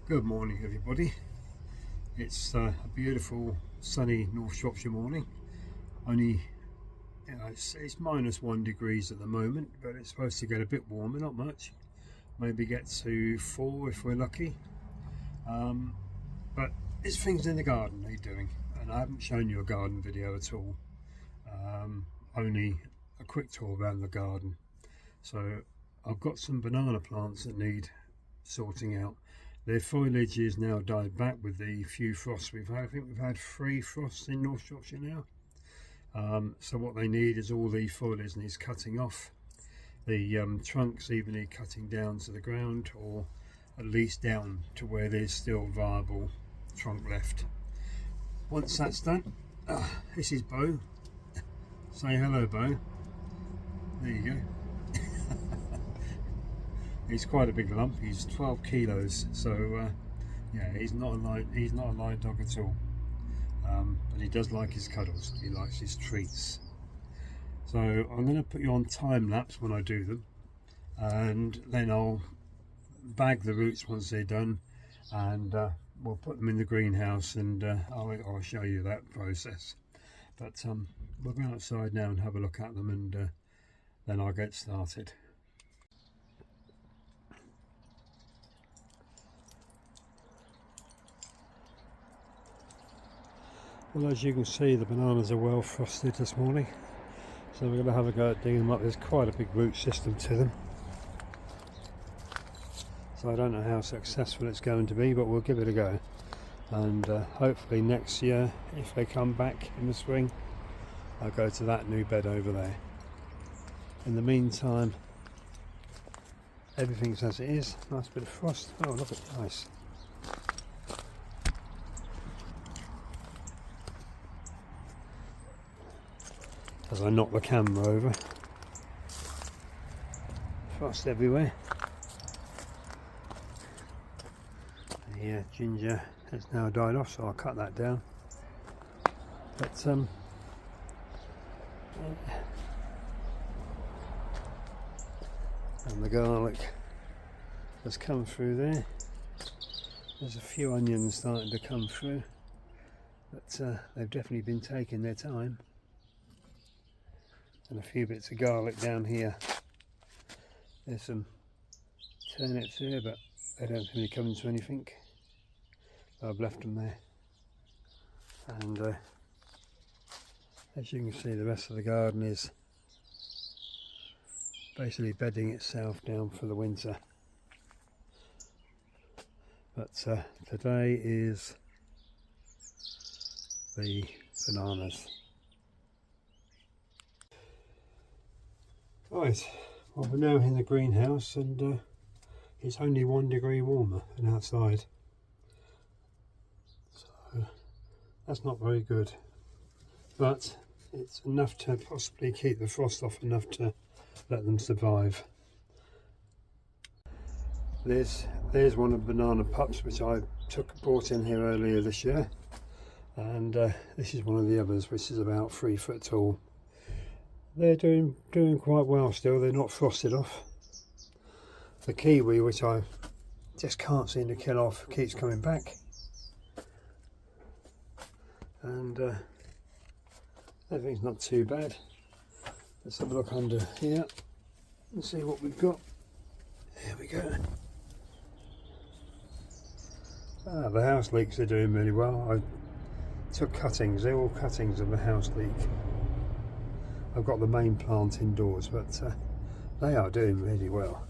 Good morning, everybody. It's a beautiful sunny North Shropshire morning. Only, it's -1 degrees at the moment, but it's supposed to get a bit warmer, not much. Maybe get to 4 if we're lucky. But there's things in the garden they're doing, and I haven't shown you a garden video at all. Only a quick tour around the garden. So I've got some banana plants that need sorting out. Their foliage is now died back with the few frosts we've had. I think we've had 3 frosts in North Shropshire now. So what they need is all the foliage needs cutting off. The trunks even need cutting down to the ground, or at least down to where there's still viable trunk left. Once that's done, this is Bo. Say hello, Bo. There you go. He's quite a big lump. He's 12 kilos, so yeah, he's not a light dog at all. But he does like his cuddles. He likes his treats. So I'm going to put you on time lapse when I do them, and then I'll bag the roots once they're done, and we'll put them in the greenhouse, and I'll show you that process. But we'll go outside now and have a look at them, and then I'll get started. Well, as you can see, the bananas are well frosted this morning, so we're going to have a go at digging them up. There's quite a big root system to them, so I don't know how successful it's going to be, but we'll give it a go. And hopefully next year, if they come back in the spring, I'll go to that new bed over there. In the meantime, everything's as it is. Nice bit of frost. Oh, look at the ice. As I knock the camera over, frost everywhere. The ginger has now died off, so I'll cut that down. But and the garlic has come through there. There's a few onions starting to come through, but they've definitely been taking their time. And a few bits of garlic down here. There's some turnips here, but they don't really come into anything. I've left them there. And as you can see, the rest of the garden is basically bedding itself down for the winter. But today is the bananas. Right, well, we're now in the greenhouse, and it's only 1 degree warmer than outside, so that's not very good, but it's enough to possibly keep the frost off, enough to let them survive. There's one of the banana pups which I brought in here earlier this year, and this is one of the others which is about 3 foot tall. They're doing quite well still. They're not frosted off. The kiwi, which I just can't seem to kill off, keeps coming back. And everything's not too bad. Let's have a look under here and see what we've got. There we go. The house leeks are doing really well. I took cuttings. They're all cuttings of the house leek. I've got the main plant indoors, but they are doing really well.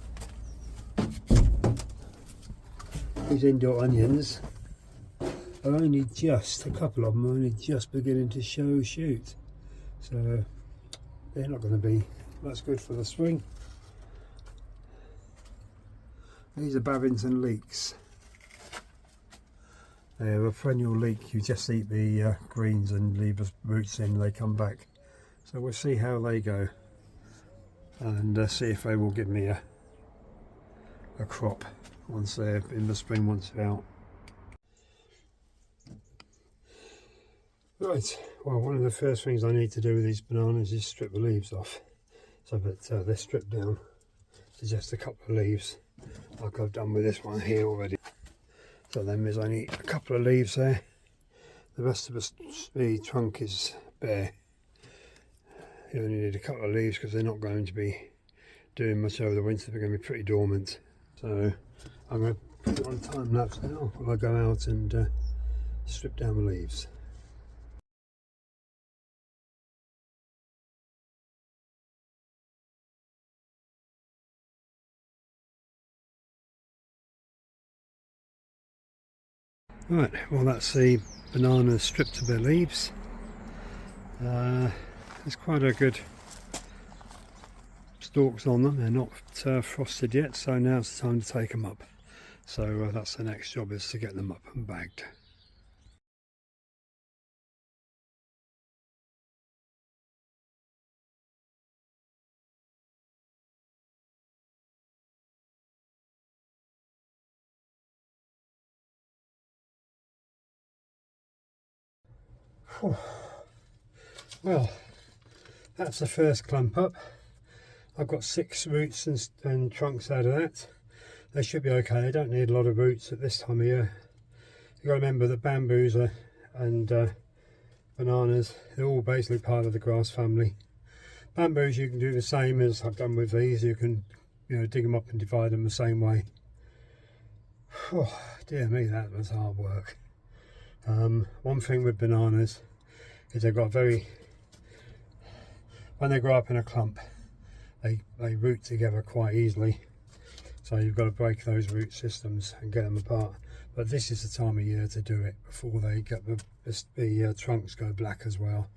These indoor onions are only just, a couple of them are only just beginning to show shoot, so they're not going to be much good for the spring. These are Babington leeks. They're a perennial leek. You just eat the greens and leave the roots in, they come back. So we'll see how they go, and see if they will give me a crop once they're in the spring, once they're out. Right, well, one of the first things I need to do with these bananas is strip the leaves off, so that they're stripped down to just a couple of leaves, like I've done with this one here already. So then there's only a couple of leaves there. The rest of the trunk is bare. You only need a couple of leaves because they're not going to be doing much over the winter. They're going to be pretty dormant. So I'm going to put it on time lapse now while I go out and strip down the leaves. Right, well that's the bananas stripped of their leaves. There's quite a good stalks on them. They're not frosted yet, so now it's time to take them up. So that's the next job, is to get them up and bagged. Well, that's the first clump up. I've got 6 roots and trunks out of that. They should be okay. They don't need a lot of roots at this time of year. You've got to remember that bamboos and bananas, they're all basically part of the grass family. Bamboos, you can do the same as I've done with these. You can, dig them up and divide them the same way. Oh, dear me, that was hard work. One thing with bananas is they've got when they grow up in a clump, they root together quite easily. So you've got to break those root systems and get them apart. But this is the time of year to do it before they get the trunks go black as well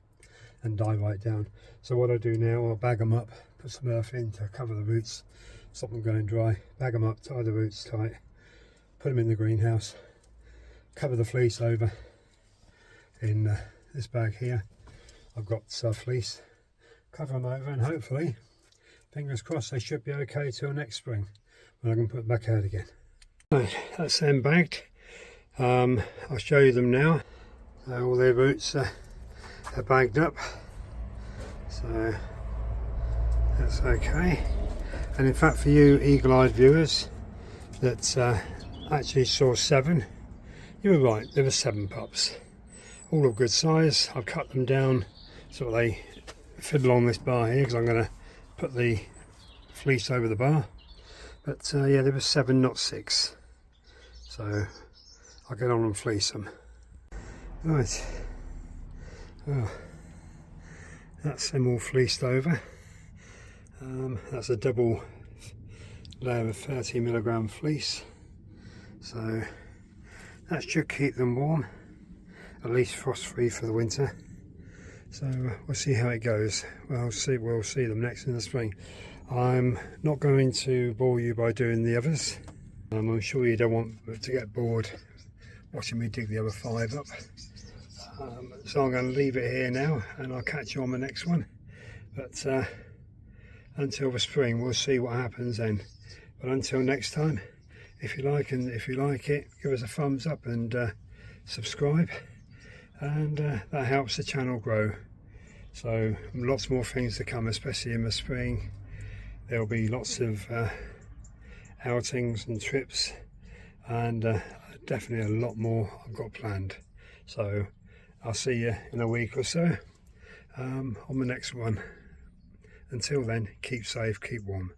and die right down. So what I do now, I'll bag them up, put some earth in to cover the roots, stop them going dry, bag them up, tie the roots tight, put them in the greenhouse, cover the fleece over in this bag here. I've got fleece, cover them over, and hopefully, fingers crossed, they should be okay till next spring when I can put them back out again. Right, that's them bagged. I'll show you them now. All their roots are bagged up, so that's okay. And in fact, for you eagle-eyed viewers that actually saw 7, you were right, there were 7 pups, all of good size. I've cut them down so they fit along this bar here because I'm going to put the fleece over the bar. But yeah, there were 7, not 6. So I'll get on and fleece them. Right, well, that's them all fleeced over. That's a double layer of 30mg fleece. So that should keep them warm, at least frost free for the winter. So we'll see how it goes. We'll see them next in the spring. I'm not going to bore you by doing the others. I'm sure you don't want to get bored watching me dig the other 5 up. So I'm going to leave it here now, and I'll catch you on the next one. But until the spring, we'll see what happens then. But until next time, if you like it, give us a thumbs up and subscribe, and that helps the channel grow. So lots more things to come, especially in the spring. There'll be lots of outings and trips, and definitely a lot more I've got planned. So I'll see you in a week or so on the next one. Until then, keep safe, keep warm.